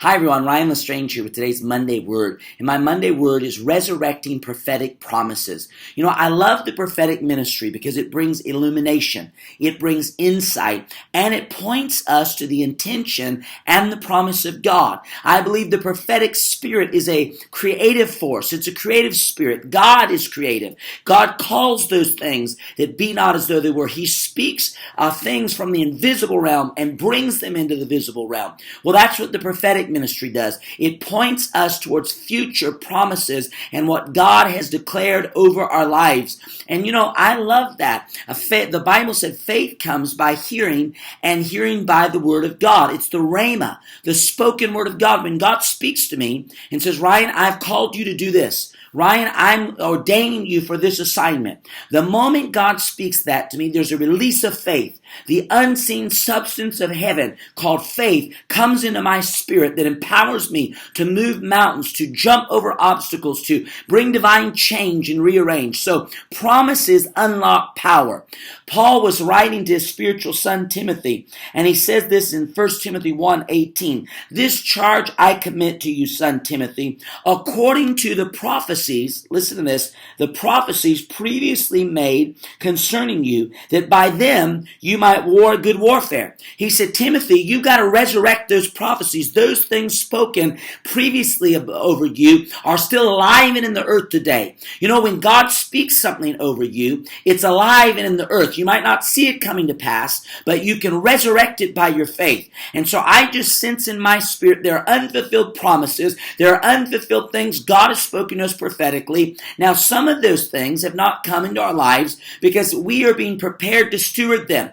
Hi everyone, Ryan Lestrange here with today's Monday Word. And my Monday Word is Resurrecting Prophetic Promises. I love the prophetic ministry because it brings illumination, it brings insight, and it points us to the intention and the promise of God. I believe the prophetic spirit is a creative force. It's a creative spirit. God is creative. God calls those things that be not as though they were. He speaks things from the invisible realm and brings them into the visible realm. Well, that's what the prophetic ministry does. It points us towards future promises and what God has declared over our lives. And I love that. The Bible said faith comes by hearing, and hearing by the word of God. It's the rhema, the spoken word of God. When God speaks to me and says, Ryan, I've called you to do this. Ryan, I'm ordaining you for this assignment. The moment God speaks that to me, there's a release of faith. The unseen substance of heaven called faith comes into my spirit that empowers me to move mountains, to jump over obstacles, to bring divine change and rearrange. So promises unlock power. Paul was writing to his spiritual son Timothy, and he says this in 1 Timothy 1:18. This charge I commit to you, son Timothy, according to the prophecies, listen to this, the prophecies previously made concerning you, that by them you might war good warfare. He said, Timothy, you got to resurrect those prophecies. Those things spoken previously over you are still alive and in the earth today. When God speaks something over you, it's alive and in the earth. You might not see it coming to pass, but you can resurrect it by your faith. And so I just sense in my spirit there are unfulfilled promises. There are unfulfilled things God has spoken to us prophetically. Now, some of those things have not come into our lives because we are being prepared to steward them.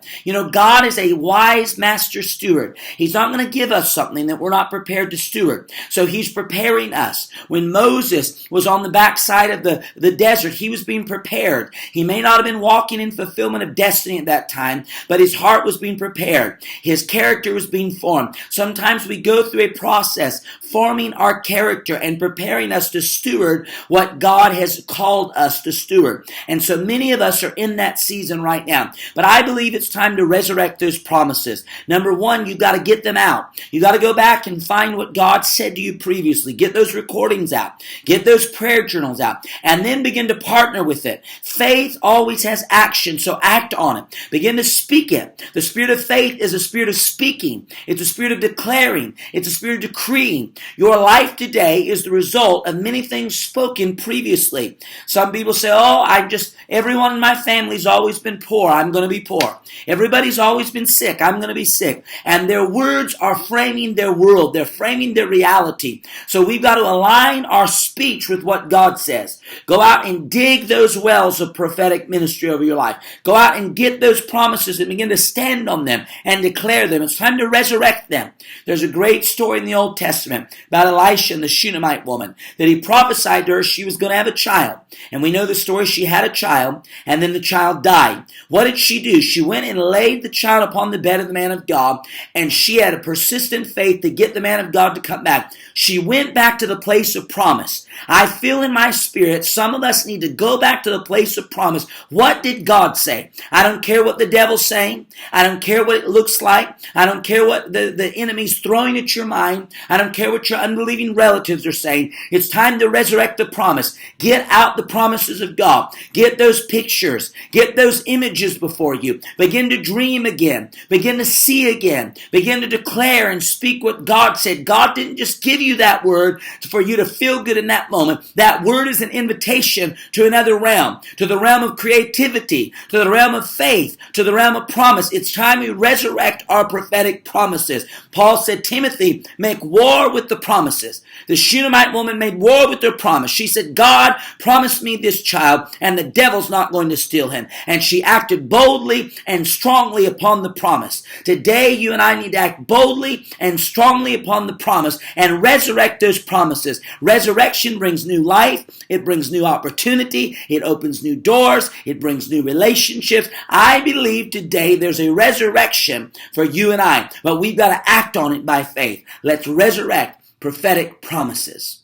God is a wise master steward. He's not going to give us something that we're not prepared to steward. So he's preparing us. When Moses was on the backside of the desert, he was being prepared. He may not have been walking in fulfillment of destiny at that time, but his heart was being prepared. His character was being formed. Sometimes we go through a process forming our character and preparing us to steward what God has called us to steward. And so many of us are in that season right now. But I believe it's time to resurrect those promises. Number one, you've got to get them out. You got to go back and find what God said to you previously. Get those recordings out. Get those prayer journals out. And then begin to partner with it. Faith always has action, so act on it. Begin to speak it. The spirit of faith is a spirit of speaking. It's a spirit of declaring. It's a spirit of decreeing. Your life today is the result of many things spoken previously. Some people say, everyone in my family's always been poor. I'm going to be poor. Everybody's always been sick. I'm going to be sick. And their words are framing their world. They're framing their reality. So we've got to align our speech with what God says. Go out and dig those wells of prophetic ministry over your life. Go out and get those promises and begin to stand on them and declare them. It's time to resurrect them. There's a great story in the Old Testament about Elisha and the Shunammite woman that he prophesied to her she was going to have a child. And we know the story. She had a child, and then the child died. What did she do? She went and laid the child upon the bed of the man of God, and she had a persistent faith to get the man of God to come back. She went back to the place of promise. I feel in my spirit some of us need to go back to the place of promise. What did God say? I don't care what the devil's saying. I don't care what it looks like. I don't care what the enemy's throwing at your mind. I don't care what your unbelieving relatives are saying. It's time to resurrect the promise. Get out the promises of God. Get those pictures. Get those images before you. Begin to dream again. Begin to see again. Begin to declare and speak what God said. God didn't just give you that word for you to feel good in that moment. That word is an invitation to another realm, to the realm of creativity, to the realm of faith, to the realm of promise. It's time we resurrect our prophetic promises. Paul said, Timothy, make war with the promises. The Shunammite woman made war with their promise. She said, God promised me this child, and the devil's not going to steal him. And she acted boldly and strongly upon the promise. Today, you and I need to act boldly and strongly upon the promise and resurrect those promises. Resurrection brings new life. It brings new opportunity. It opens new doors. It brings new relationships. I believe today there's a resurrection for you and I, but we've got to act on it by faith. Let's resurrect prophetic promises.